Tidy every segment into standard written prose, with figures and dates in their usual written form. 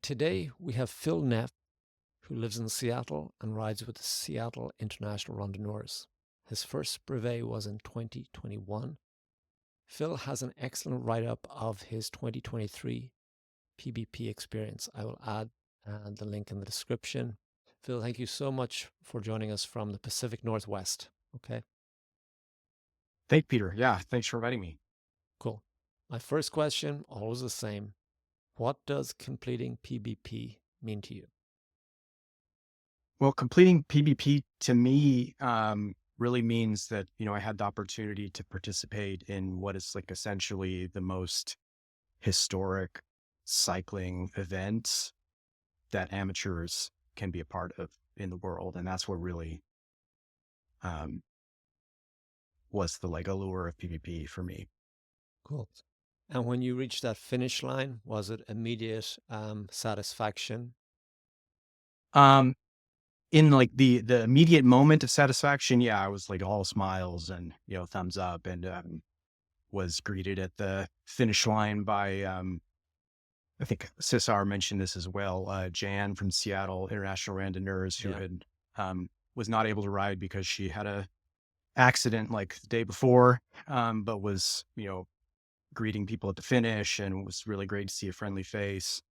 Today we have Phil Neff, who lives in Seattle and rides with the Seattle International Randonneurs. His first brevet was in 2021. Phil has an excellent write-up of his 2023 PBP experience. I will add the link in the description. Phil, thank you so much for joining us from the Pacific Northwest. Okay, Thank Peter. Yeah, thanks for inviting me. cool. My first question, always the same. What does completing PBP mean to you? Well, completing PBP to me really means that, I had the opportunity to participate in what is like essentially the most historic cycling event that amateurs can be a part of in the world. And that's what really um, was the like allure of PBP for me. Cool. And when you reached that finish line, was it immediate satisfaction? Um, in like the immediate moment of satisfaction, yeah, I was like all smiles and, thumbs up and was greeted at the finish line by, I think Cesar mentioned this as well, Jan from Seattle International Randonneurs, who Yeah, had, was not able to ride because she had a accident like the day before, but was, greeting people at the finish, and it was really great to see a friendly face.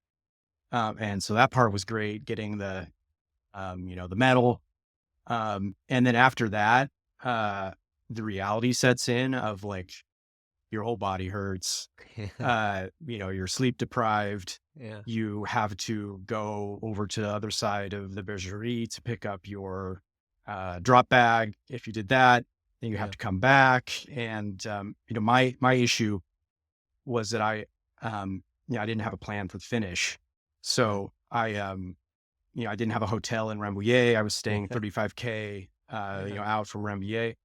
And so that part was great, getting the medal. And then after that, uh, the reality sets in of like, your whole body hurts. You're sleep deprived. yeah, You have to go over to the other side of the bergerie to pick up your drop bag. If you did that, then you have yeah, to come back. And my issue was that I didn't have a plan for the finish, yeah, so I didn't have a hotel in Rambouillet. I was staying yeah, 35K, yeah, out from Rambouillet.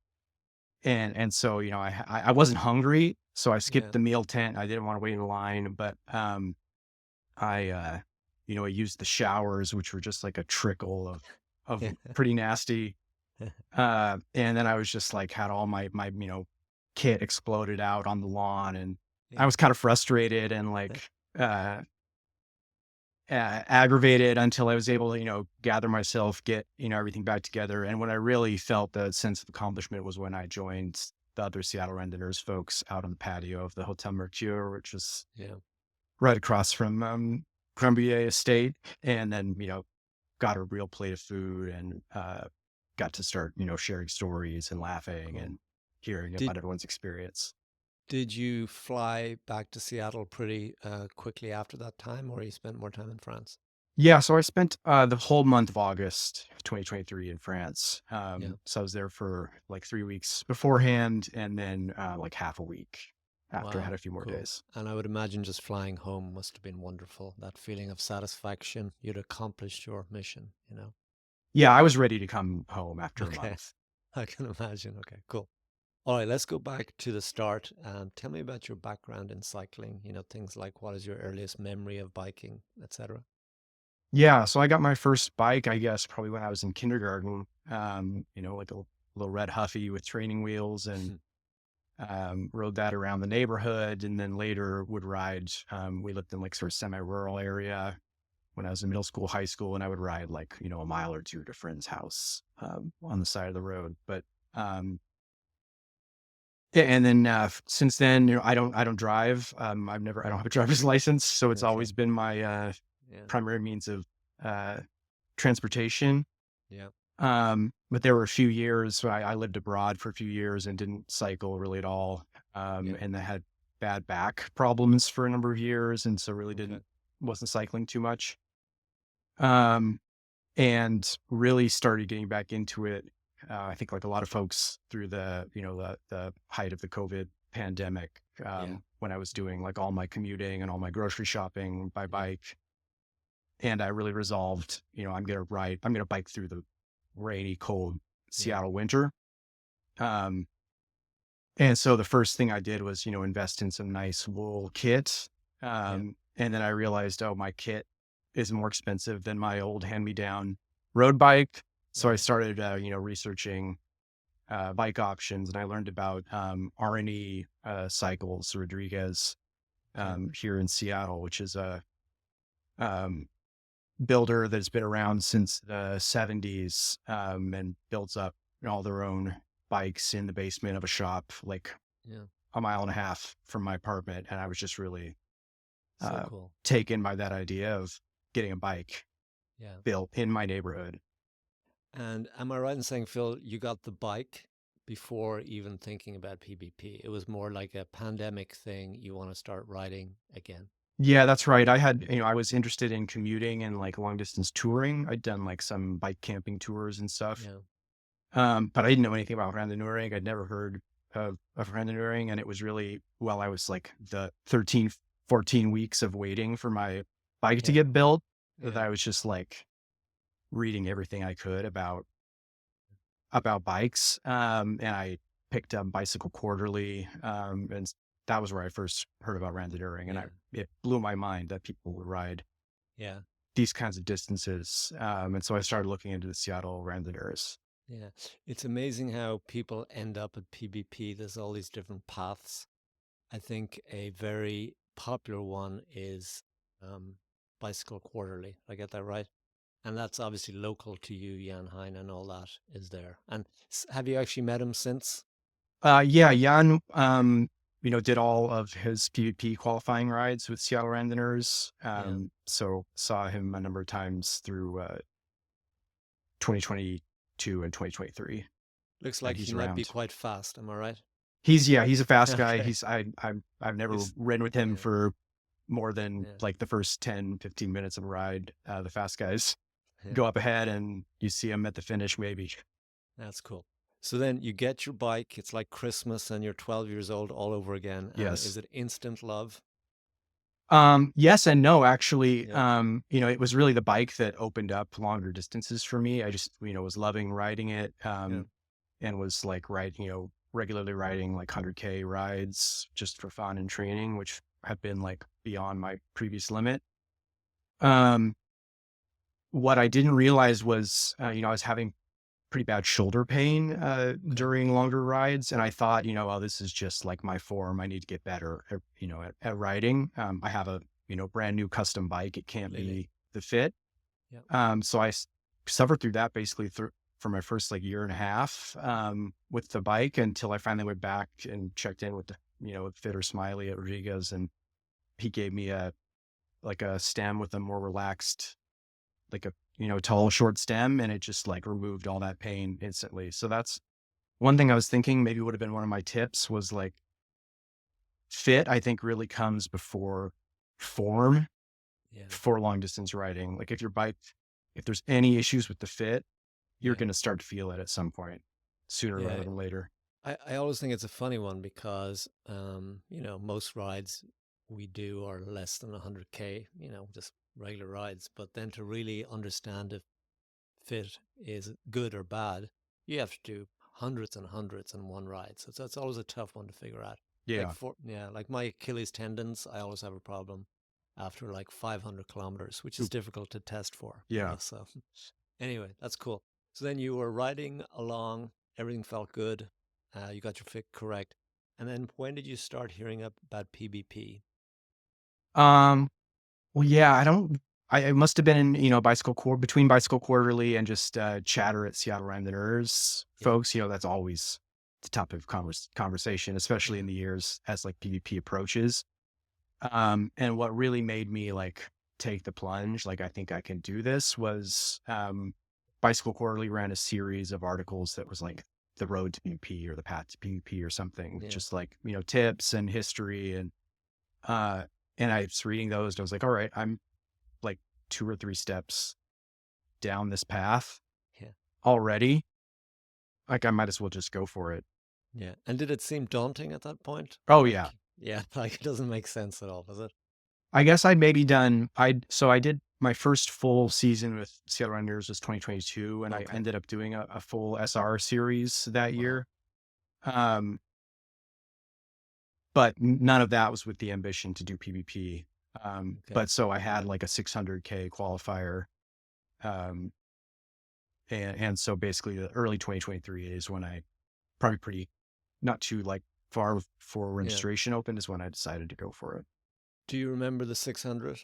And so, I wasn't hungry, so I skipped yeah, the meal tent. I didn't want to wait in line, but I used the showers, which were just like a trickle of yeah, pretty nasty. And then I was just like had all my kit exploded out on the lawn, and I yeah, was kind of frustrated and like uh aggravated until I was able to, gather myself, get, everything back together. And when I really felt the sense of accomplishment was when I joined the other Seattle Randonneurs folks out on the patio of the Hotel Mercure, which was yeah. right across from Crumbier Estate. And then, got a real plate of food and got to start, sharing stories and laughing Cool. and hearing Did about everyone's experience. did you fly back to Seattle pretty quickly after that time, or you spent more time in France? Yeah, so I spent the whole month of August 2023 in France. Yeah. So I was there for like 3 weeks beforehand, and then like half a week after I had Wow. a few more Cool. days. And I would imagine just flying home must have been wonderful. That feeling of satisfaction. You'd accomplished your mission, you know? Yeah, I was ready to come home after a Okay. month. I can imagine. Okay, cool. All right, let's go back to the start. Tell me about your background in cycling, things like what is your earliest memory of biking, etc. Yeah, so I got my first bike, I guess, probably when I was in kindergarten. Like a little red Huffy with training wheels, and rode that around the neighborhood, and then later would ride. We lived in like sort of semi-rural area when I was in middle school, high school, and I would ride like, a mile or two to a friend's house on the side of the road. But yeah, and then since then, I don't drive. I don't have a driver's license, so it's Okay. always been my Yeah. primary means of uh, transportation. Yeah. But there were a few years, so I lived abroad for a few years and didn't cycle really at all. Yeah. And I had bad back problems for a number of years, and so really Okay. wasn't cycling too much. Um, and really started getting back into it. I think like a lot of folks through the height of the COVID pandemic, Yeah. when I was doing like all my commuting and all my grocery shopping by Yeah. bike. And I really resolved, I'm going to bike through the rainy, cold Yeah. Seattle winter. Um, and so the first thing I did was, invest in some nice wool kit. Yeah. And then I realized, oh, my kit is more expensive than my old hand-me-down road bike. So I Yeah. started, researching bike options, and I learned about R&E Cycles Rodriguez Okay. here in Seattle, which is a builder that's been around since the 70s, and builds up all their own bikes in the basement of a shop, like Yeah. a mile and a half from my apartment. And I was just really So cool. taken by that idea of getting a bike Yeah. built in my neighborhood. And am I right in saying, Phil, you got the bike before even thinking about PBP? It was more like a pandemic thing. You want to start riding again. Yeah, that's right. I was interested in commuting and like long distance touring. I'd done like some bike camping tours and stuff. Yeah. But I didn't know anything about randonneuring. I'd never heard of randonneuring. And it was really, well, I was like the 13, 14 weeks of waiting for my bike to Yeah. get built, that Yeah. I was just like reading everything I could about bikes. And I picked up Bicycle Quarterly. That was where I first heard about randonneuring. And Yeah. it blew my mind that people would ride Yeah. these kinds of distances. And so I started looking into the Seattle Randonneurs. Yeah. It's amazing how people end up at PBP. There's all these different paths. I think a very popular one is um, Bicycle Quarterly. I get that right? And that's obviously local to you, Jan Hein, and all that is there. And have you actually met him since? Yeah, Jan, did all of his PvP qualifying rides with Seattle Randonneurs. Yeah. So saw him a number of times through 2022 and 2023 Looks that like he's he might be around. quite fast. Am I right? He's a fast guy. Okay. I've never He's, ridden with him yeah. for more than Yeah. like the first 10, 15 minutes of a ride. The fast guys Yeah. go up ahead and you see him at the finish, maybe. That's cool. So then you get your bike. It's like Christmas and you're 12 years old all over again. And is Yes. it instant love? Yes and no, actually. Yeah. It was really the bike that opened up longer distances for me. I just, was loving riding it, Yeah. and was like regularly riding like 100K rides just for fun and training, which have been like beyond my previous limit. Um, what I didn't realize was, I was having pretty bad shoulder pain Okay. during longer rides, and I thought, oh, this is just like my form. I need to get better, at riding. I have a brand new custom bike. It can't Completely. be the fit. Yeah. So suffered through that basically for my first like year and a half with the bike, until I finally went back and checked in with the with Fitter Smiley at Rodriguez, and he gave me a stem with a more relaxed, like a tall short stem, and it just like removed all that pain instantly. So that's one thing I was thinking maybe would have been one of my tips, was like fit, I think, really comes before form Yeah. for long distance riding. Like if there's any issues with the fit, you're Yeah. going to start to feel it at some point, sooner Yeah. rather than later. I always think it's a funny one because, most rides we do are less than 100K, just regular rides. But then to really understand if fit is good or bad, you have to do hundreds and hundreds in one ride. So it's always a tough one to figure out. Yeah. Like my Achilles tendons, I always have a problem after like 500 kilometers, which is Oop. difficult to test for. Yeah. So anyway, that's cool. So then you were riding along, everything felt good. You got your fit correct. And then when did you start hearing about PBP? Um, well, yeah, it must have been in, between Bicycle Quarterly and just chatter at Seattle Randonneurs Yeah, folks. That's always the topic of conversation, especially yeah, in the years as like PvP approaches. And what really made me like take the plunge, like I think I can do this, was Bicycle Quarterly ran a series of articles that was like the road to PvP or the path to PvP or something, yeah, just like, tips and history. Uh, and I was reading those and I was like, all right, I'm like 2 or 3 steps down this path yeah, already. Like I might as well just go for it. yeah. And did it seem daunting at that point? Oh yeah. Like, yeah, like it doesn't make sense at all, does it? I guess I'd maybe so I did my first full season with Seattle Randonneurs was 2022, and I Okay. ended up doing a full SR series that Wow. year. Um, but none of that was with the ambition to do PvP. Okay. But so I had like a 600K qualifier. Um, and so basically the early 2023 is when I probably pretty, not too like far before Yeah. registration opened, is when I decided to go for it. Do you remember the 600?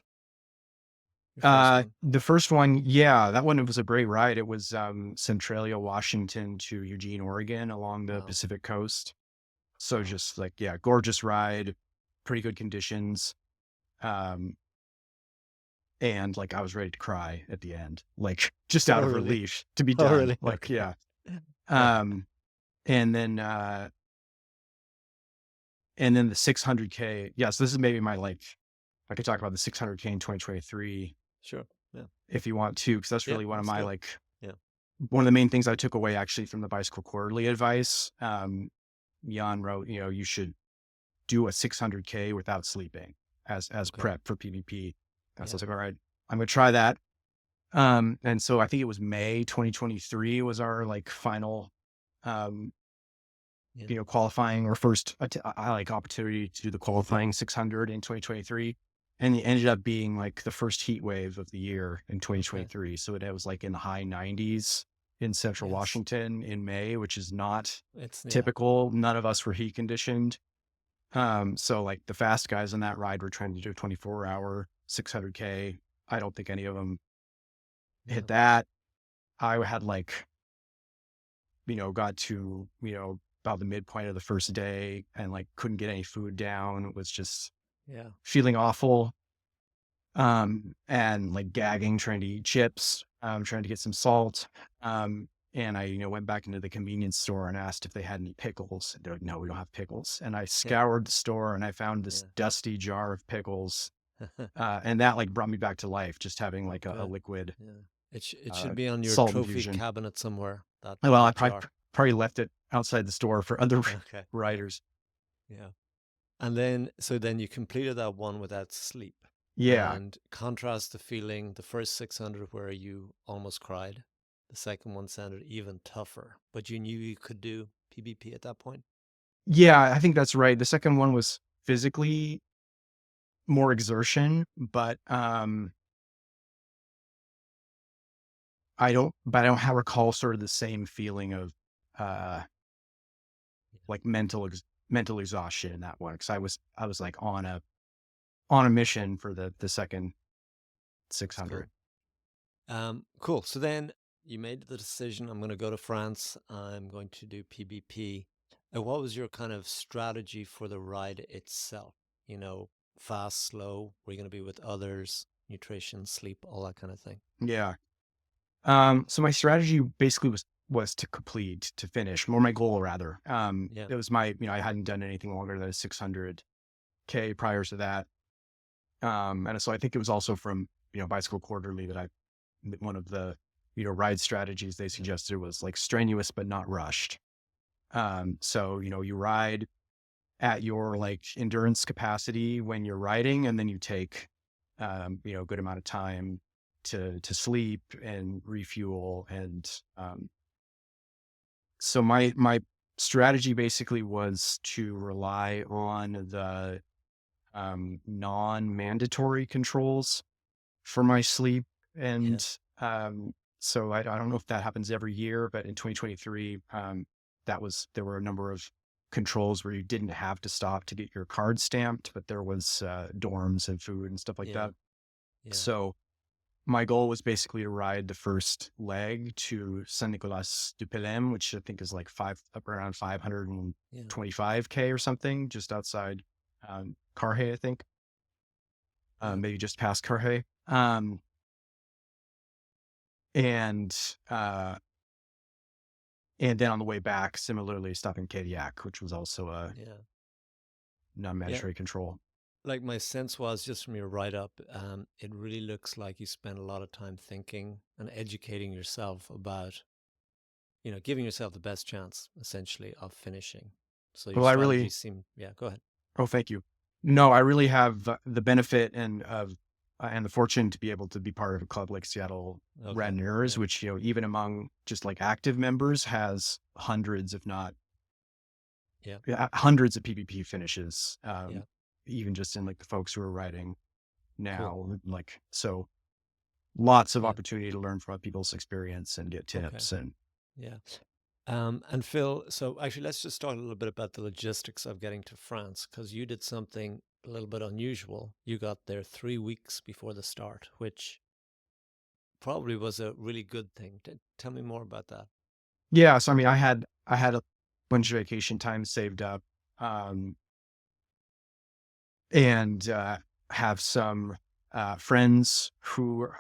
Your first one? The first one, yeah, that one was a great ride. It was Centralia, Washington to Eugene, Oregon along the Wow. Pacific coast. So Wow. just like, yeah, gorgeous ride, pretty good conditions. Um, and like I was ready to cry at the end, like just out Oh, of really? relief to be Oh, done. really? Like, Okay. yeah. Yeah. Um, and then the 600K. Yes, this is maybe my like I could talk about the 600K in 2023 Sure. Yeah. if you want to, because that's Yeah. really one of Let's my go. like Yeah. one of the main things I took away actually from the Bicycle Quarterly advice. Jan wrote, you should do a 600K without sleeping as Okay. prep for PBP. So I Yeah. was like, all right, I'm gonna try that. And so I think it was May 2023 was our like final, um, Yeah. qualifying or first I like opportunity to do the qualifying 600 in 2023. And it ended up being like the first heat wave of the year in Okay. 2023. So it was like in the high 90s in central Yes. Washington in May, which is not It's, yeah. typical. None of us were heat conditioned. So like the fast guys on that ride were trying to do a 24-hour 600K. I don't think any of them hit No. that. I had like, got to, about the midpoint of the first day and like couldn't get any food down, was just Yeah. feeling awful. And like gagging, trying to eat chips, trying to get some salt. And I, went back into the convenience store and asked if they had any pickles. They're like, no, we don't have pickles. And I Yeah. scoured the store and I found this Yeah. dusty jar of pickles. And that like brought me back to life, just having Oh, like a good. liquid, Yeah. It should be on your salt trophy infusion. cabinet somewhere, that Well, I that probably, jar. probably left it outside the store for other Okay. riders. Yeah. And then, so then you completed that one without sleep, Yeah. and contrast the feeling, the first 600 where you almost cried. The second one sounded even tougher, but you knew you could do PBP at that point. Yeah, I think that's right. The second one was physically more exertion, but I don't have recall sort of the same feeling of uh like mental exhaustion in that one, because I was like on a mission for the second That's cool. 600. Cool. So then you made the decision, I'm going to go to France. I'm going to do PBP. And what was your kind of strategy for the ride itself? You know, fast, slow, were you going to be with others, nutrition, sleep, all that kind of thing? Yeah. So my strategy basically was to finish, or my goal rather. Yeah. It was I hadn't done anything longer than a 600K prior to that. And so I think it was also from, Bicycle Quarterly that one of the, ride strategies they Yeah. suggested was like strenuous, but not rushed. So, you ride at your like endurance capacity when you're riding, and then you take, a good amount of time to sleep and refuel. And, so my strategy basically was to rely on the, non-mandatory controls for my sleep. Yeah. And so I don't know if that happens every year, but in 2023, there were a number of controls where you didn't have to stop to get your card stamped, but there was dorms and food and stuff like Yeah. that. Yeah. So my goal was basically to ride the first leg to Saint Nicolas du Pelem, which I think is like up around Yeah. 525K or something, just outside Carhaix, I think, Yeah. maybe just past Carhaix. And uh, and then on the way back, similarly stop in Kodiak, which was also a Yeah. Yeah. non-mandatory control. Like my sense was just from your write up, it really looks like you spent a lot of time thinking and educating yourself about, giving yourself the best chance essentially of finishing. So your Well, I strategy really, seemed, yeah, go ahead. oh, thank you. No, I really have the benefit and the fortune to be able to be part of a club like Seattle Okay. Randonneurs, Yeah. which, even among just like active members has hundreds, if not Yeah. yeah, hundreds of PvP finishes, Yeah. even just in like the folks who are riding Cool. now, like, so lots of Yeah. opportunity to learn from other people's experience and get Okay. tips. And Yeah. And Phil, so actually, let's just talk a little bit about the logistics of getting to France, because you did something a little bit unusual. You got there 3 weeks before the start, which probably was a really good thing. Tell me more about that. Yeah. So, I mean, I had a bunch of vacation time saved up, um, and, have some, friends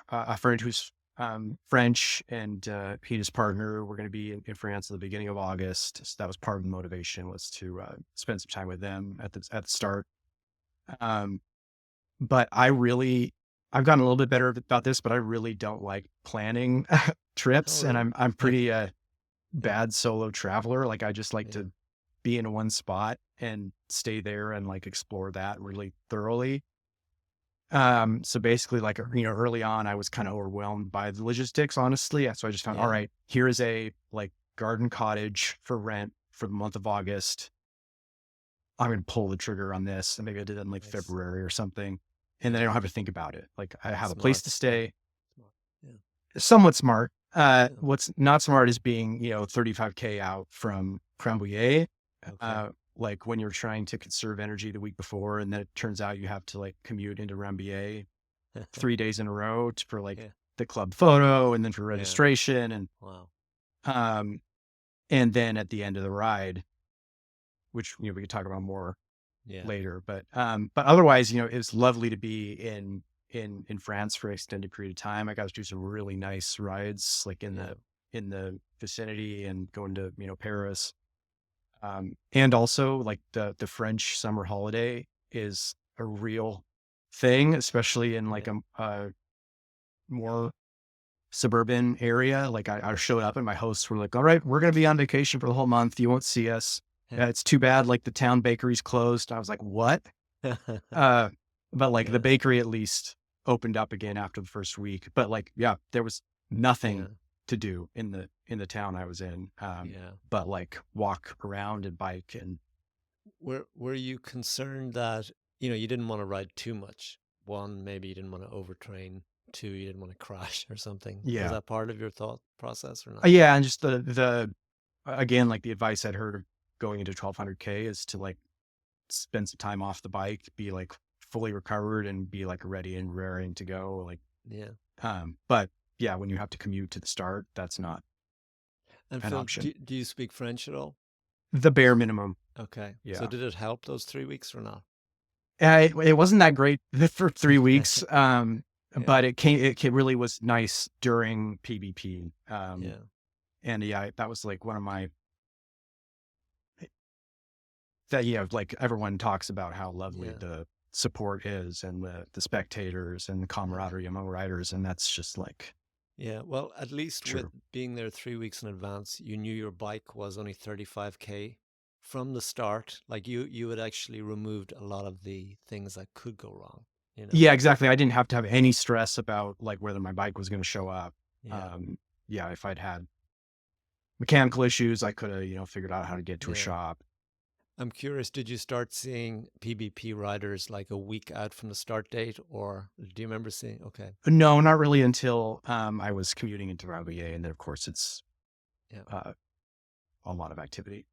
a friend who's, French and, he and his partner were going to be in France at the beginning of August. So that was part of the motivation, was to, spend some time with them at the start. Um, but I've gotten a little bit better about this, but I really don't like planning Oh, trips, and really? I'm pretty, Yeah, bad solo traveler. Like, I just like yeah, to be in one spot and stay there and like explore that really thoroughly. So basically, like, early on, I was kind of overwhelmed by the logistics, honestly. So I just found, all yeah. right, here is a like garden cottage for rent for the month of August. I'm going to pull the trigger on this. And maybe I did it in like Nice. February or something. And then I Yeah, don't have to think about it. Like, I have a place smart. to Yeah, stay. smart. Yeah, Somewhat smart. yeah. What's not smart is being, 35K out from Rambouillet. Okay. Uh, like, when you're trying to conserve energy the week before, and then it turns out you have to like commute into Rambouillet 3 days in a row for like Yeah, the club photo, and then for yeah. registration, Wow. um, and then at the end of the ride, which, we could talk about more Yeah, later. But otherwise, it's lovely to be in France for an extended period of time. I got to do some really nice rides, like yeah. in the vicinity, and going to, Paris. And also, like, the French summer holiday is a real thing, especially in like Yeah. a more suburban area. Like, I showed up and my hosts were like, all right, we're going to be on vacation for the whole month. You won't see us. It's too bad. Like, the town bakery's closed. I was like, what? Uh, but like, the Yeah, bakery at least opened up again after the first week. But like, yeah, there was yeah, nothing to do in the town I was in. yeah. But like, walk around and bike and Were you concerned that, you didn't want to ride too much? One, maybe you didn't want to overtrain. Two, you didn't want to crash or something. Was yeah. that part of your thought process or not? Yeah, and just the again, like, the advice I'd heard of going into 1200K is to like spend some time off the bike, be like fully recovered, and be like ready and raring to go. Like, Yeah. but yeah, when you have to commute to the start, that's not And an Phil, option. do you speak French at all? The bare minimum. Okay. So Yeah. did it help those 3 weeks or not? It wasn't that great for 3 weeks. Yeah. But it really was nice during PBP. Yeah. And yeah, that was like one of my, that, like, everyone talks about how lovely Yeah. the support is, and the spectators and the Yeah. camaraderie among riders. And that's just like Yeah. Well, at least with true. being there 3 weeks in advance, you knew your bike was only 35K from the start. Like you had actually removed a lot of the things that could go wrong, you know? Yeah, exactly. I didn't have to have any stress about like whether my bike was going to show up. Yeah. Um, yeah, if I'd had mechanical issues, I could have, figured out how to get to a Yeah. shop. I'm curious, did you start seeing PBP riders like a week out from the start date, or do you remember seeing? Okay. No, not really until I was commuting into Rambouillet, and then of course it's Yeah. uh, a lot of activity.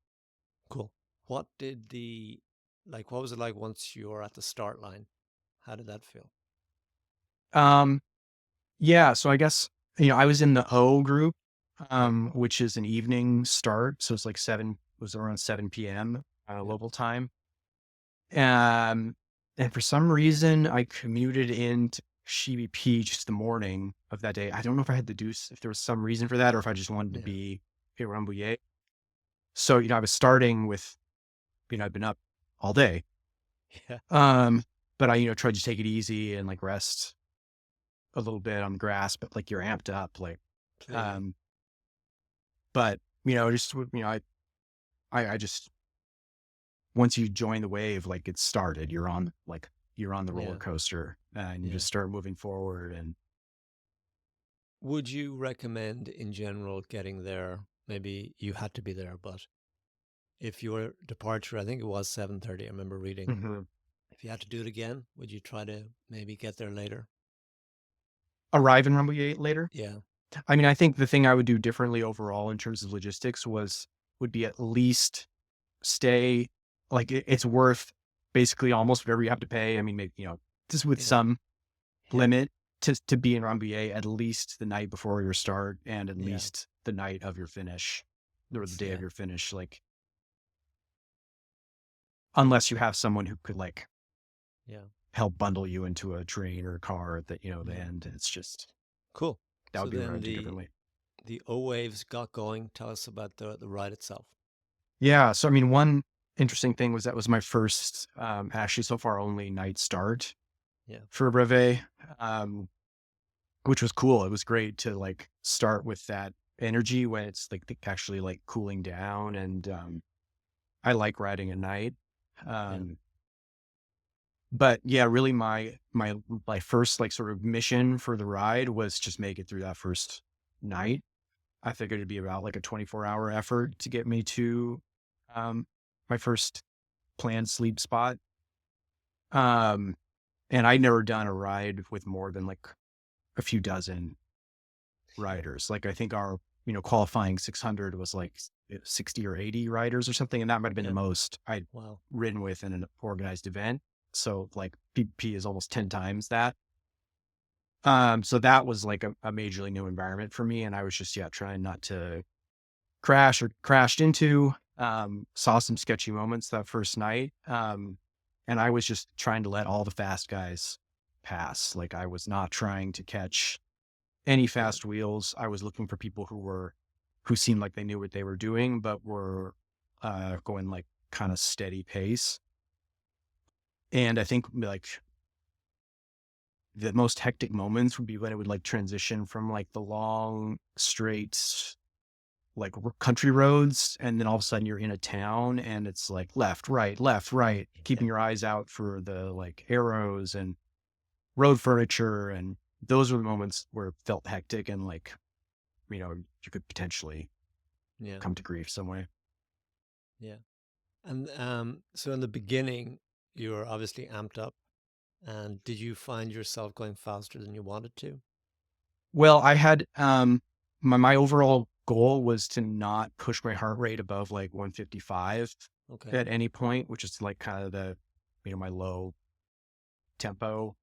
Cool. What did what was it like once you were at the start line? How did that feel? Um, yeah, so I guess, I was in the O group, Yeah. which is an evening start, so it's like was around 7 p.m. Yeah. Local time. Um, and for some reason, I commuted into PBP just the morning of that day. I don't know if I had to if there was some reason for that, or if I just wanted to Yeah. be at Rambouillet. So, I was starting with, I'd been up all day. Yeah. Um, but I, tried to take it easy and like rest a little bit on the grass, but like, you're amped up, like, Clearly. um, but, just, I just, once you join the wave, like, it started, you're on the roller Yeah. coaster, and you Yeah. just start moving forward. And Would you recommend in general getting there? Maybe you had to be there, but if your departure, I think it was 7:30, I remember reading. Mhm. If you had to do it again, would you try to maybe get there later? Arrive in Rambouillet later. Yeah. I mean, I think the thing I would do differently overall in terms of logistics would be at least stay, like, it's worth basically almost whatever you have to pay. I mean, maybe, just with Yeah. some Yeah. limit to be in Rambouillet at least the night before your start and at Yeah. least the night of your finish or the day Yeah. of your finish. Like, unless you have someone who could like Yeah. help bundle you into a train or a car at the, the Yeah. end. It's just, Cool. that So would be what I then would do differently. the O waves got going. Tell us about the ride itself. Yeah. So, I mean, one interesting thing was that was my first, actually so far only night start Yeah. for a brevet, um, which was cool. It was great to like start with that energy when it's like actually like cooling down. And, I like riding at night. Yeah. Um, but yeah, really my first like sort of mission for the ride was just make it through that first night. I figured it'd be about like a 24-hour effort to get me to, um, my first planned sleep spot. Um, and I'd never done a ride with more than like a few dozen Yeah. riders. Like, I think our, qualifying 600 was like 60 or 80 riders or something. And that might've been the Yeah. most I'd Wow. ridden with in an organized event. So like PBP is almost 10 times that. So that was like a majorly new environment for me. And I was just, yeah, trying not to crash or crashed into, saw some sketchy moments that first night. And I was just trying to let all the fast guys pass. Like, I was not trying to catch any Yeah. fast wheels. I was looking for people who seemed like they knew what they were doing, but were, going like kind of steady pace. And I think like the most hectic moments would be when it would like transition from like the long straight like country roads, and then all of a sudden you're in a town and it's like left right, Yeah. keeping your eyes out for the like arrows and road furniture. And those were the moments where it felt hectic and like, you could potentially Yeah. come to grief some way. Yeah. And so in the beginning, you were obviously amped up. And did you find yourself going faster than you wanted to? Well, I had, my overall goal was to not push my heart rate above like 155 Okay. at any point, which is like kind of the, my low tempo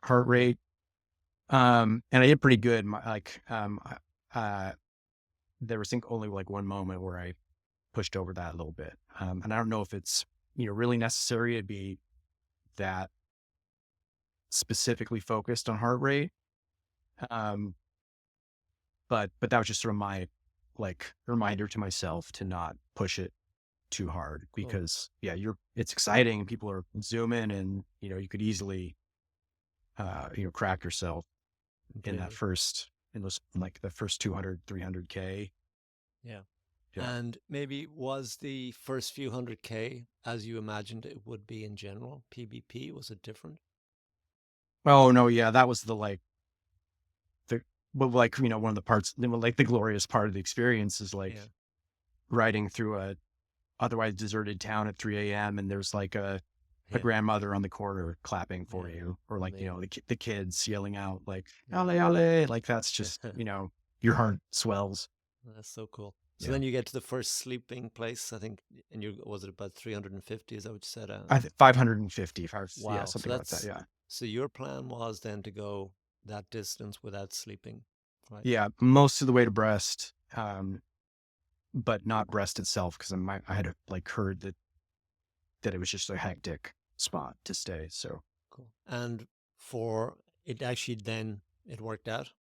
heart Yeah. rate. And I did pretty good. Uh, there was, I think, only like one moment where I pushed over that a little bit. And I don't know if it's, really necessary to be that specifically focused on heart rate. Um, but that was just sort of my like reminder to myself to not push it too hard, Cool. because yeah, it's exciting. People are zooming and, you could easily, crack yourself Completely. in those, like the first 200, 300K. Yeah. Yeah. And maybe was the first few 100K as you imagined it would be in general? PBP, was it different? Oh no. Yeah. That was the, but like, one of the parts, like the glorious part of the experience is like Yeah. riding through a otherwise deserted town at 3 a.m. and there's like a Yeah. grandmother on the corner clapping for Yeah. you, or like, Amazing. the kids yelling out like, Yeah. "Ale, ale," like that's just, your heart swells. That's so cool. So Yeah. then you get to the first sleeping place, I think, and you was it about 350? Is that what you said? I think 550, yeah, Wow. So something like that. Yeah. so your plan was then to go that distance without sleeping, right? Yeah. Most of the way to Brest, but not Brest itself. Cause I had like heard that it was just a hectic spot to stay. So Cool. And for it actually then it worked out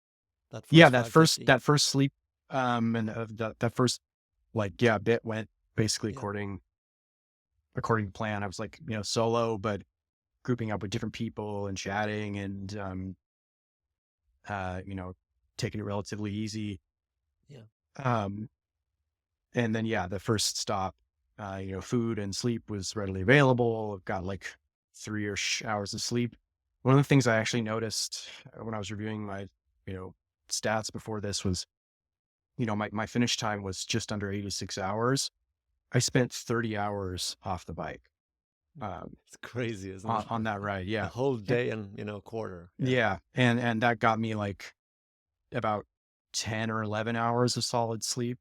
that yeah, first 550. that first sleep, and that first like, yeah, bit went basically Yeah. according to plan. I was like, solo, but grouping up with different people and chatting and, uh, you know, taking it relatively easy. Yeah. Um, and then, yeah, the first stop, food and sleep was readily available. Got like 3-ish hours of sleep. One of the things I actually noticed, when I was reviewing my, you know, stats before this was, my finish time was just under 86 hours. I spent 30 hours off the bike, um, It's crazy, isn't on, it? on that ride. A Yeah. whole And, day and, a quarter. Yeah. yeah. And that got me like about 10 or 11 hours of solid sleep.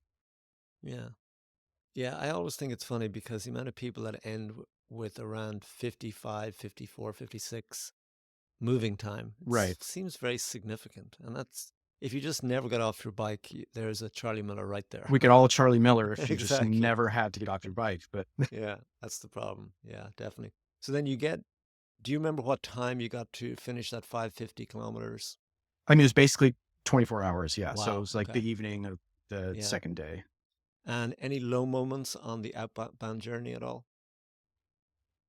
Yeah. Yeah. I always think it's funny because the amount of people that end with around 55, 54, 56. moving time. It Right. seems very significant. And that's, if you just never got off your bike, there's a Charlie Miller right there. We could all Charlie Miller if you just Exactly. never had to get off your bike. But Yeah, that's the problem. Yeah, definitely. So then do you remember what time you got to finish that 550 kilometers? I mean, it was basically 24 hours. Yeah. So it Wow. was like Okay. the evening of the Yeah. second day. And any low moments on the outbound journey at all?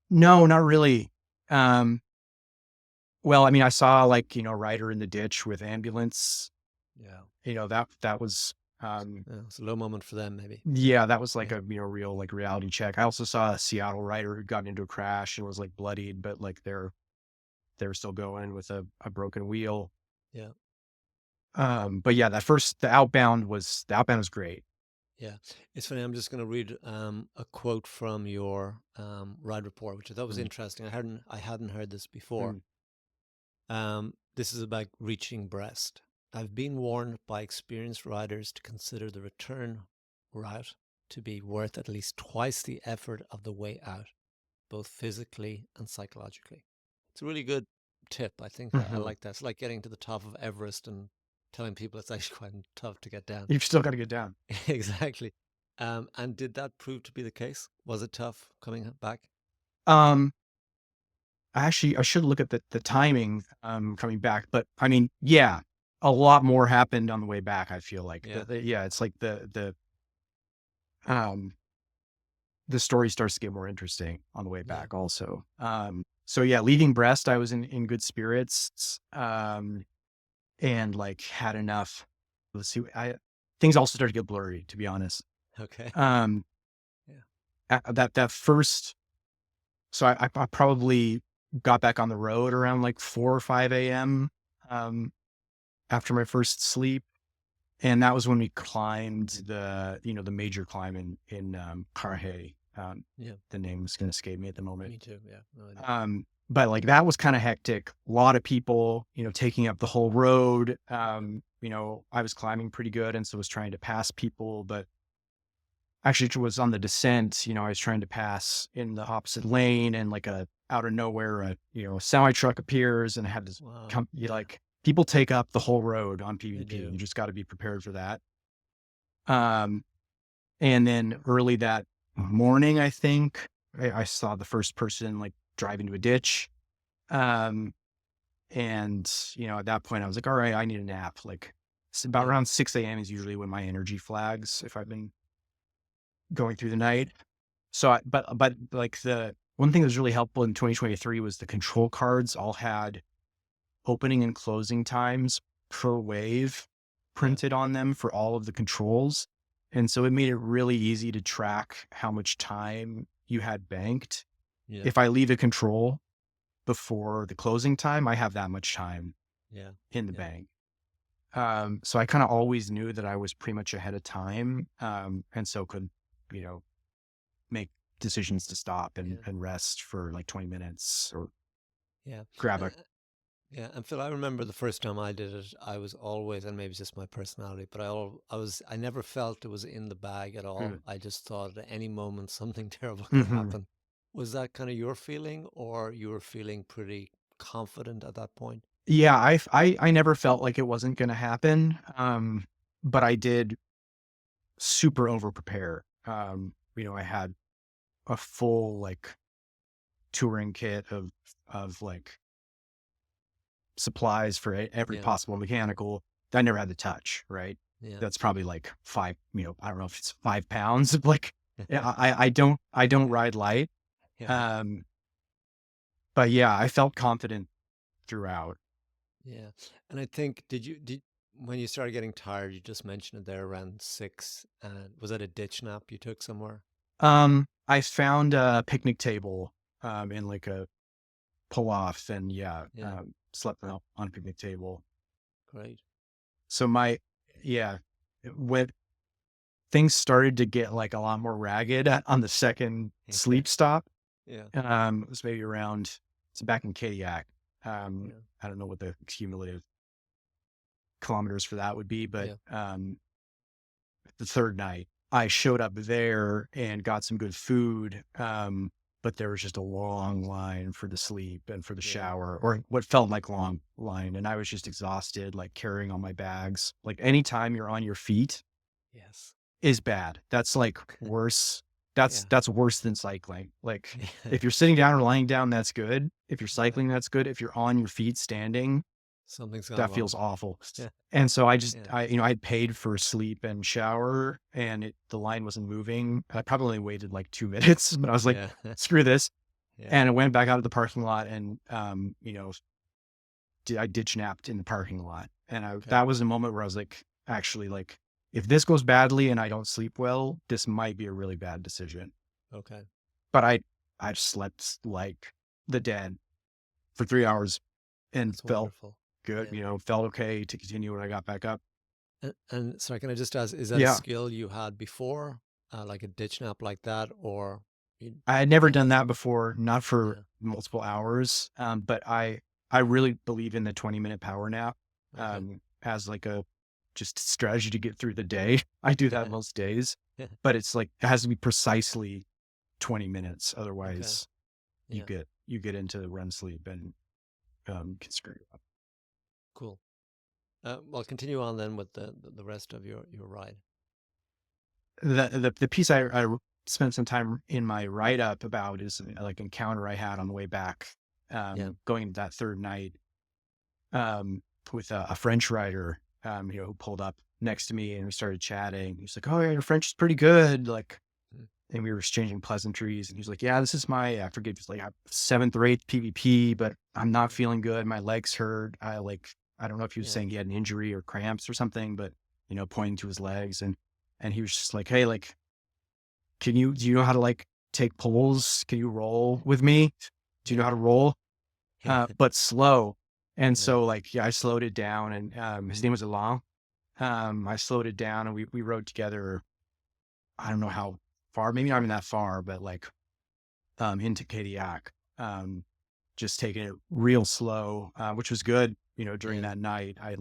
No, not really. Um, well, I mean, I saw like, a rider in the ditch with ambulance, Yeah. that was, Yeah, it's a low moment for them, maybe. Yeah. yeah, that was like Yeah. a, real like reality check. I also saw a Seattle rider who'd gotten into a crash and was like bloodied, but like they were still going with a broken wheel. Yeah. But yeah, the outbound was great. Yeah. It's funny. I'm just going to read a quote from your ride report, which I thought was Mm, interesting. I hadn't heard this before. mm, This is about reaching Brest. I've been warned by experienced riders to consider the return route to be worth at least twice the effort of the way out, both physically and psychologically. It's a really good tip. I think I mhm. like that. It's like getting to the top of Everest and telling people it's actually quite tough to get down. You've still got to get down. Exactly. And did that prove to be the case? Was it tough coming back? Um, I should look at the timing, coming back, but I mean, yeah, a lot more happened on the way back. I feel like Yeah. yeah, it's like um, the story starts to get more interesting on the way Yeah. back also. So yeah, leaving Brest, I was in good spirits, and like had enough. Let's see, things also started to get blurry, to be honest. Okay. Um, Yeah. that first, so I probably got back on the road around like 4 or 5 a.m. Um, after my first sleep. And that was when we climbed the major climb in Carhay. Yeah. The name is going to escape me at the moment. Me too. Yeah. No idea. But like that was kind of hectic. A lot of people, taking up the whole road. I was climbing pretty good, and so was trying to pass people, but actually it was on the descent. I was trying to pass in the opposite lane, and like out of nowhere, a semi truck appears, and I had to Wow. come. Yeah. Like people take up the whole road on They PvP. do. You just got to be prepared for that. Um, and then early that morning, I think I saw the first person like drive into a ditch. Um, and at that point I was like, all right, I need a nap. Like it's about Yeah. around 6 a.m. is usually when my energy flags if I've been going through the night. So, but like the one thing that was really helpful in 2023 was the control cards all had opening and closing times per wave Yeah. printed on them for all of the controls. And so it made it really easy to track how much time you had banked. Yeah. If I leave a control before the closing time, I have that much time Yeah. in the Yeah. bank. So I kind of always knew that I was pretty much ahead of time. And so could, you know, make decisions to stop and, Yeah. and rest for like 20 minutes or Yeah. grab Uh, a, yeah. And Phil, I remember the first time I did it, I was always, and maybe it's just my personality, but I never felt it was in the bag at all. mm, I just thought at any moment something terrible could mhm. happen. Was that kind of your feeling, or you were feeling pretty confident at that point? Yeah, I never felt like it wasn't going to happen. But I did super over prepare. I had a full like touring kit of like supplies for every Yeah. possible mechanical that I never had to touch. Right. Yeah. That's probably like five, I don't know if it's 5 pounds of like, yeah, I don't ride light. Yeah. Um, but yeah, I felt confident throughout. Yeah. And I think, when you started getting tired, you just mentioned it there around 6, and was that a ditch nap you took somewhere? I found a picnic table, in like a pull off and yeah, Yeah. slept on a picnic table. Great. So yeah, when things started to get like a lot more ragged on the second Okay. sleep stop, Yeah. it was maybe around, it's back in Kodiak. Yeah. I don't know what the cumulative kilometers for that would be, but, Yeah. the third night I showed up there and got some good food. but there was just a long line for the sleep and for the Yeah. shower, or what felt like long line. And I was just exhausted, like carrying all my bags. Like anytime you're on your feet Yes. is bad. That's like worse. That's Yeah. that's worse than cycling. Like Yeah. if you're sitting down or lying down, that's good. If you're Yeah. cycling, that's good. If you're on your feet standing, Something's gone that wrong. feels awful. Yeah. And so Yeah. I'd paid for sleep and shower, and the line wasn't moving. I probably only waited like 2 minutes, but I was like, Yeah. screw this. Yeah. And I went back out of the parking lot and, I ditch napped in the parking lot. And Okay. that was a moment where I was like, actually, like, if this goes badly and I don't sleep well, this might be a really bad decision. Okay. But I slept like the dead for 3 hours and That's felt wonderful. good, Yeah. felt okay to continue when I got back up. And sorry, can I just ask, is that a Yeah. skill you had before, like a ditch nap like that, or you, I had never you done know? that before, not for Yeah. multiple hours. But I really believe in the 20-minute power nap, Okay. as like a just strategy to get through the day. I do that Yeah. most days, Yeah. but it's like, it has to be precisely 20 minutes. Okay. Otherwise Yeah. you get into REM sleep and, can screw you up. Cool. Well, continue on then with the rest of your ride. The piece I spent some time in my write up about is like encounter I had on the way back, Yeah. going into that third night, um, with a French writer, who pulled up next to me and we started chatting. He's like, "Oh yeah, your French is pretty good." Like, Mm. and we were exchanging pleasantries. And he's like, "Yeah, this is my, I forget, it's like seventh or eighth PVP, but I'm not feeling good. My legs hurt. I don't know if he was Yeah. saying he had an injury or cramps or something, but pointing to his legs." And he was just like, "Hey, like, do you know how to like take pulls? Can you roll with me? Do you know Yeah. how to roll?" Yeah. But slow. And Yeah. so like, yeah, I slowed it down, and, his name was Alain. I slowed it down and we rode together. I don't know how far, maybe not even that far, but like, into Kadiak, just taking it real slow, which was good. During Yeah. that night, I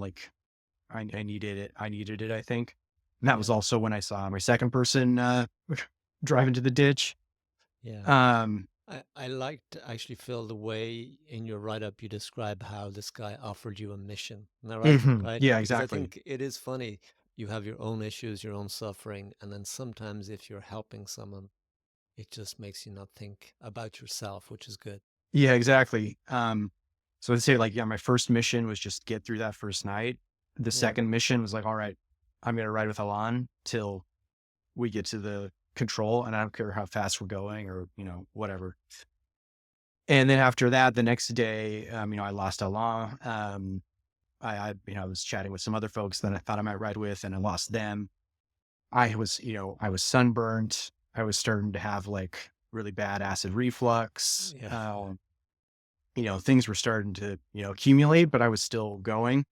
needed it. I needed it, I think. And that was Yeah. also when I saw my second person, drive into the ditch. Yeah. Um, I liked actually, Phil, the way in your write up you describe how this guy offered you a mission. Isn't that right? Right? yeah, Because I exactly. think it is funny. You have your own issues, your own suffering, and then sometimes if you're helping someone, it just makes you not think about yourself, which is good. Yeah, exactly. So I'd say like, yeah, my first mission was just get through that first night. The Yeah. second mission was like, all right, I'm going to ride with Alan till we get to the control, and I don't care how fast we're going or, whatever. And then after that, the next day, I lost Alan. I was chatting with some other folks that I thought I might ride with, and I lost them. I was sunburnt. I was starting to have like really bad acid reflux. Yeah. Things were starting to, accumulate, but I was still going.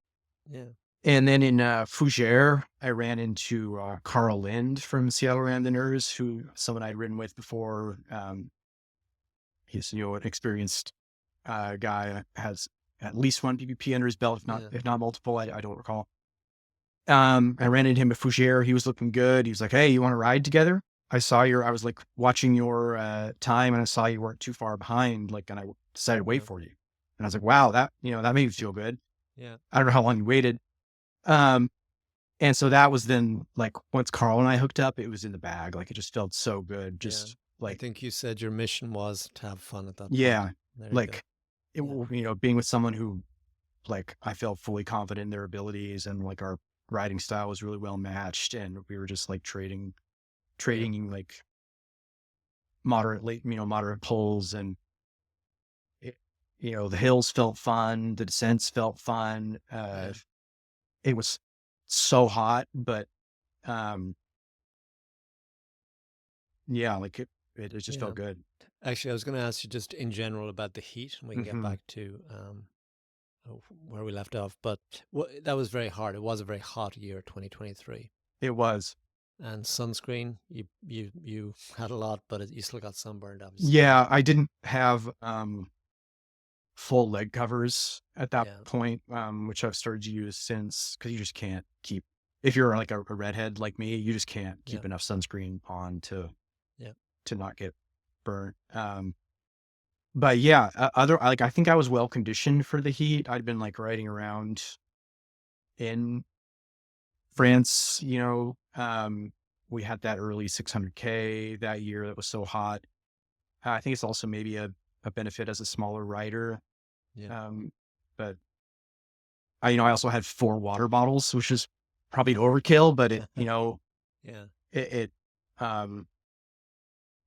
Yeah. And then in, Fougere, I ran into, Carl Lind from Seattle Randonneurs, who someone I'd ridden with before. He's, an experienced, guy, has at least one PPP under his belt, Yeah. if not multiple. I don't recall. I ran into him at Fougere. He was looking good. He was like, "Hey, you want to ride together? I was like watching your, time, and I saw you weren't too far behind. Like, and I decided to wait Yeah. for you." And I was like, "Wow, that made me feel good." Yeah. I don't know how long you waited. Um, and so that was then like, once Carl and I hooked up, it was in the bag. Like, it just felt so good. Yeah. Just I like, think you said your mission was to have fun at that point. yeah, There you go. like Yeah. being with someone who, like, I felt fully confident in their abilities, and like our riding style was really well matched, and we were just like Yeah. like moderate pulls, and it, the hills felt fun, the descents felt fun. Yeah. It was so hot, but, um, yeah, like it just Yeah. felt good. Actually, I was going to ask you just in general about the heat, and we can get Hmm. back to where we left off. But that was very hard. It was a very hot year, 2023. It was. And sunscreen, you had a lot, but you still got sunburned, obviously. Yeah, I didn't have, full leg covers at that Yeah. point, which I've started to use since, because you just can't keep, if you're like a redhead like me, you just can't Yeah. keep enough sunscreen on to Yeah. not get burnt. But yeah, I think I was well conditioned for the heat. I'd been like riding around in France, we had that early 600K that year that was so hot. I think it's also maybe a benefit as a smaller rider. Yeah. Um, but I also had 4 water bottles, which is probably overkill, but Yeah. it, it, um,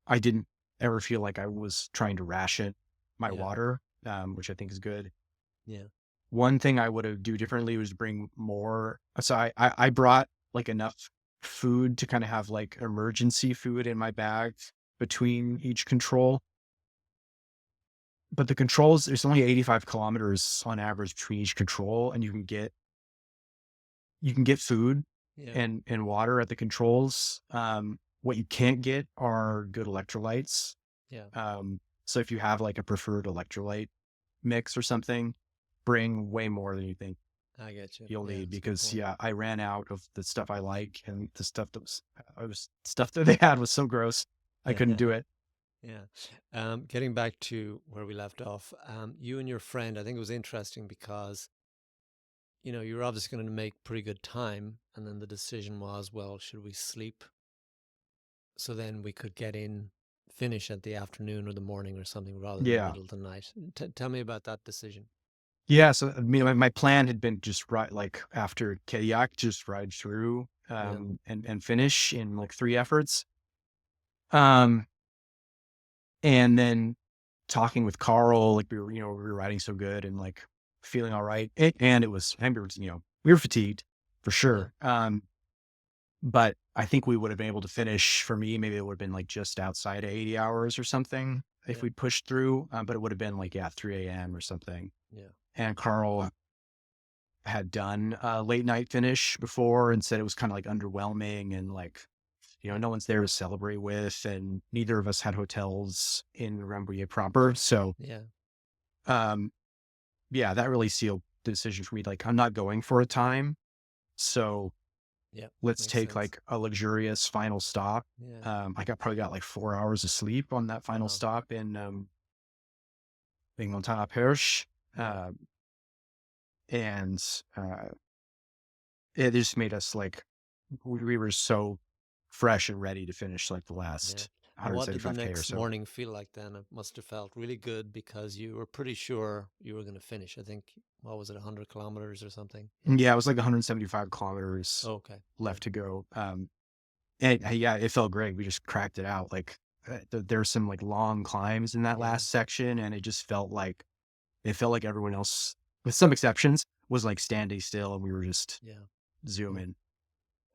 I didn't ever feel like I was trying to ration my Yeah. water, which I think is good. Yeah. One thing I would have do differently was bring more. So I brought like enough food to kind of have like emergency food in my bag between each control. But the controls, there's only 85 kilometers on average between each control, and you can get food Yeah. and water at the controls. What you can't get are good electrolytes. Yeah. So if you have like a preferred electrolyte mix or something, bring way more than you think I get you. you'll Yeah, need, that's a good because point. I ran out of the stuff I like, and the stuff that was stuff that they had was so gross I couldn't do it. Yeah. Getting back to where we left off, you and your friend, I think it was interesting because, you were obviously going to make pretty good time. And then the decision was, well, should we sleep? So then we could get in, finish at the afternoon or the morning or something rather than the Yeah. middle of the night. Tell me about that decision. Yeah, so I mean, my plan had been just ride like after Kayak, just ride through Yeah. and finish in like 3 efforts. Um and then talking with Carl, like we were riding so good and like feeling all right. And it was, I remember, we were fatigued for Yeah. sure. But I think we would have been able to finish. For me, maybe it would have been like just outside of 80 hours or something if Yeah. we'd pushed through. But it would have been like, yeah, 3 a.m. or something. Yeah. And Carl had done a late night finish before and said it was kind of like underwhelming, and like, Yeah. no one's there to celebrate with. And neither of us had hotels in Rambouillet proper. So, Yeah. um, yeah, that really sealed the decision for me. Like, I'm not going for a time. So Yeah. let's Makes take sense. like a luxurious final stop. Yeah. Probably got like 4 hours of sleep on that final Wow. stop in Montana Parish. Yeah. Uh, and it just made us like, we were so fresh and ready to finish like the Yeah. last And what did the 175K or next so. morning feel like then? It must have felt really good because you were pretty sure you were going to finish. I think, what was it, 100 kilometers or something? Yeah. Yeah, it was like 175 kilometers Oh, okay. Yeah. left to go. And yeah, it felt great. We just cracked it out. Like, there's some like long climbs in that Yeah. last section, and it felt like everyone else, with some exceptions, was like standing still, and we were just Yeah. Cool. zooming.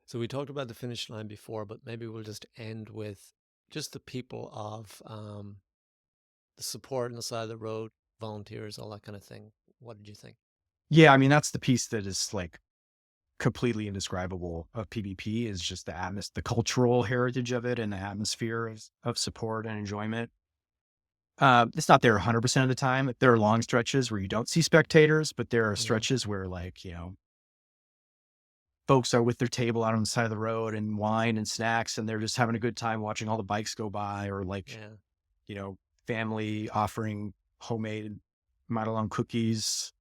So we talked about the finish line before, but maybe we'll just end with just the people of the support on the side of the road, volunteers, all that kind of thing. What did you think? Yeah, I mean, that's the piece that is like completely indescribable of PBP, is just the cultural heritage of it and the atmosphere of support and enjoyment. It's not there 100% of the time. Like, there are long stretches where you don't see spectators, but there are Yeah. stretches where, like, folks are with their table out on the side of the road and wine and snacks, and they're just having a good time watching all the bikes go by, or like, Yeah. you know, family offering homemade Madelon cookies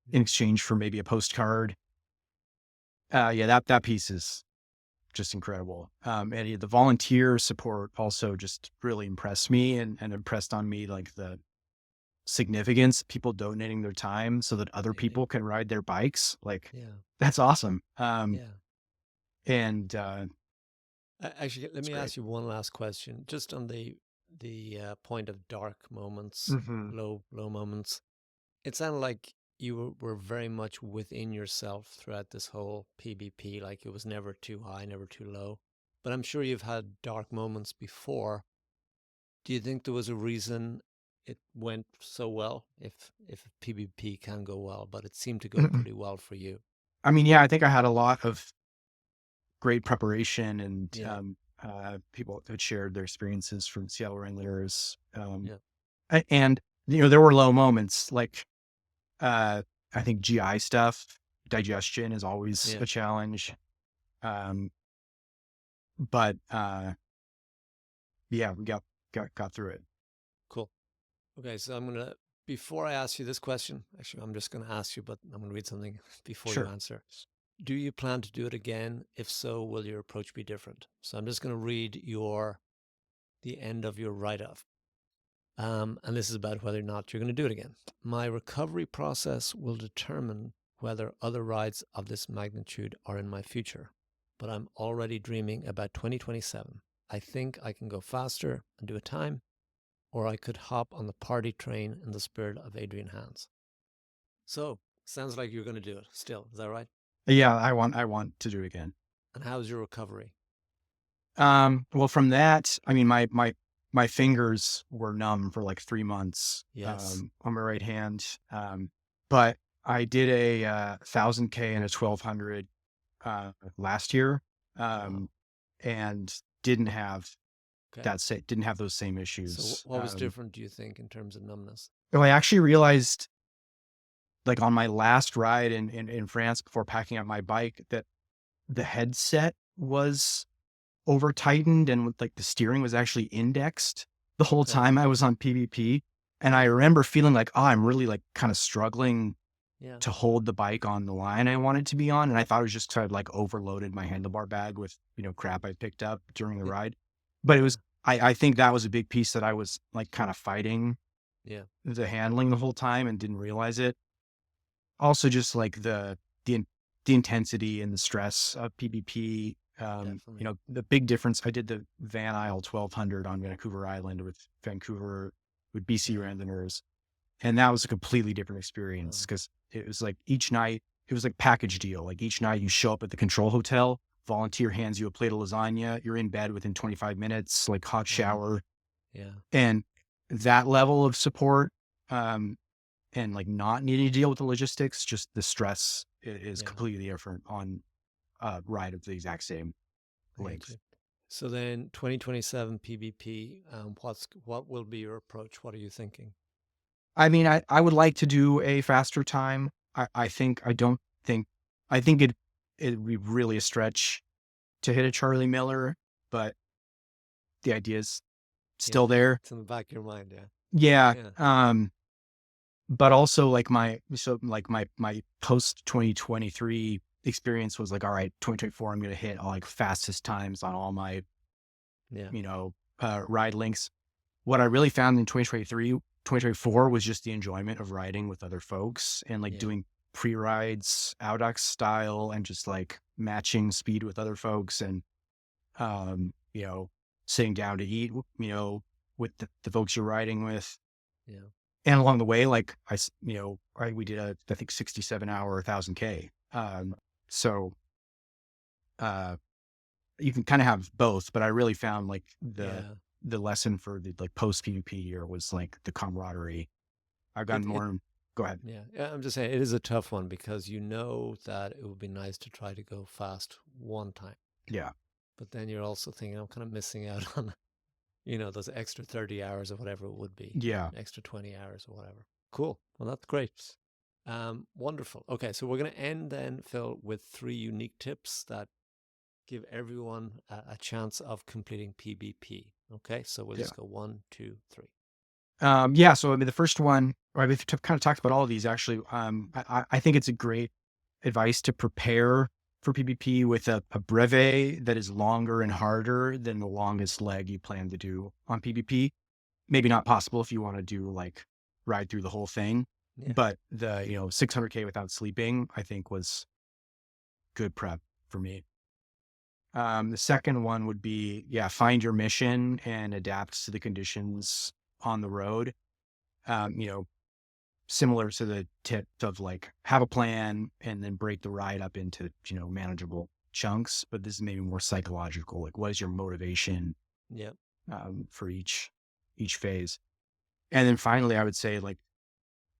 in Yeah. exchange for maybe a postcard. Yeah, that piece is just incredible. And the volunteer support also just really impressed me, and impressed on me like the significance, people donating their time so that other Really? people can ride their bikes. Like, Yeah. that's awesome. Yeah. And Actually, let it's me great. ask you one last question, just on the point of dark moments, Hmm. low moments. It sounded like you were very much within yourself throughout this whole PBP. Like it was never too high, never too low. But I'm sure you've had dark moments before. Do you think there was a reason it went so well? If PBP can go well, but it seemed to go pretty well for you. I mean, yeah, I think I had a lot of great preparation, and Yeah. people that shared their experiences from Seattle Randonneurs. Yeah. And, there were low moments, like, uh, I think GI stuff, digestion is always Yeah. a challenge. Um, but yeah, we got through it. Cool. Okay, so before I ask you this question, actually, I'm just going to ask you, but I'm going to read something before you Sure. answer. Do you plan to do it again? If so, will your approach be different? So I'm just going to read the end of your write-up. And this is about whether or not you're going to do it again. My recovery process will determine whether other rides of this magnitude are in my future, but I'm already dreaming about 2027. I think I can go faster and do a time, or I could hop on the party train in the spirit of Adrian Hans. So, sounds like you're going to do it still. Is that right? Yeah, I want to do it again. And how's your recovery? Well, from that, I mean, my fingers were numb for like 3 months, Yes. on my right hand. But I did a 1,000K and a 1,200 last year, Wow. um, and didn't have Okay. didn't have those same So, issues. what was different, do you think, in terms of numbness? So I actually realized, like on my last ride in France before packing up my bike, that the headset was over tightened and with like the steering was actually indexed the whole Okay. time I was on PBP. And I Yeah. remember feeling like, oh, I'm really like kind of struggling Yeah. to hold the bike on the line I wanted to be on. And I thought it was just kind of like overloaded my handlebar bag with, crap I picked up during the Yeah. ride. But it Yeah. was, I think that was a big piece that I was like kind of fighting Yeah. the handling the whole time and didn't realize it. Also just like the, the intensity and the stress of PBP. Definitely. The big difference, I did the Van Isle 1,200 on Vancouver Island with BC Yeah. Randonneurs. And that was a completely different experience Wow. because it was like each night, it was like package deal. Like each night you show up at the control hotel, volunteer hands you a plate of lasagna, you're in bed within 25 minutes, like hot Wow. shower. Yeah. And that level of support, um, and like not needing to deal with the logistics, just the stress is Yeah. completely different on a ride of the exact same I get length. you. So then 2027 PBP, what will be your approach? What are you thinking? I mean, I would like to do a faster time. I don't think, I think it'd be really a stretch to hit a Charlie Miller, but the idea is Yeah. still there. It's in the back of your mind. Yeah. Yeah. Yeah. But also like my post 2023 experience was like, all right, 2024, I'm going to hit all like fastest times on all my, Yeah. ride links. What I really found in 2024 was just the enjoyment of riding with other folks and like Yeah. doing pre-rides, Audax style, and just like matching speed with other folks and, um, you know, sitting down to eat, with the folks you're riding with. Yeah. And along the way, like we did I think 67-hour 1,000K. So, uh, you can kind of have both, but I really found like Yeah. the lesson for the like post PvP year was like the camaraderie. I've gotten It more. Go ahead. yeah. Yeah. I'm just saying it is a tough one because you know that it would be nice to try to go fast one time, Yeah. but then you're also thinking I'm kind of missing out on those extra 30 hours or whatever it would be, Yeah. extra 20 hours or whatever. Cool. Well, that's great. Wonderful. Okay, so we're going to end then, Phil, with three unique tips that give everyone a chance of completing PBP. Okay, so we'll Yeah. just go one, two, three. Yeah. So I mean, the first one, or we've kind of talked about all of these actually. I think it's a great advice to prepare for PvP with a brevet that is longer and harder than the longest leg you plan to do on PvP. Maybe not possible if you want to do like ride through the whole thing, Yeah, but the 600K without sleeping, I think was good prep for me. The second one would be, yeah, find your mission and adapt to the conditions on the road. Um, you know, Similar to the tip of like have a plan and then break the ride up into, manageable chunks. But this is maybe more psychological. Like, what is your motivation, yeah, for each phase? And then finally, I would say like,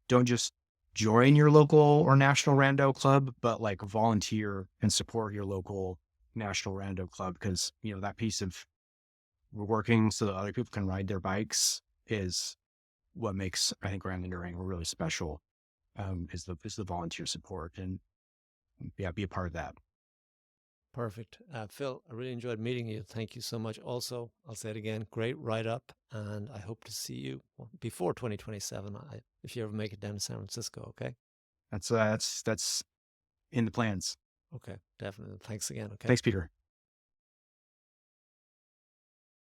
don't just join your local or national rando club, but like volunteer and support your local national rando club because that piece of working so that other people can ride their bikes is what makes, I think, randonneuring really special. Is the volunteer support and yeah, be a part of that. Perfect. Phil, I really enjoyed meeting you. Thank you so much. Also, I'll say it again, great write up. And I hope to see you before 2027 if you ever make it down to San Francisco. Okay. That's in the plans. Okay. Definitely. Thanks again. Okay. Thanks, Peter.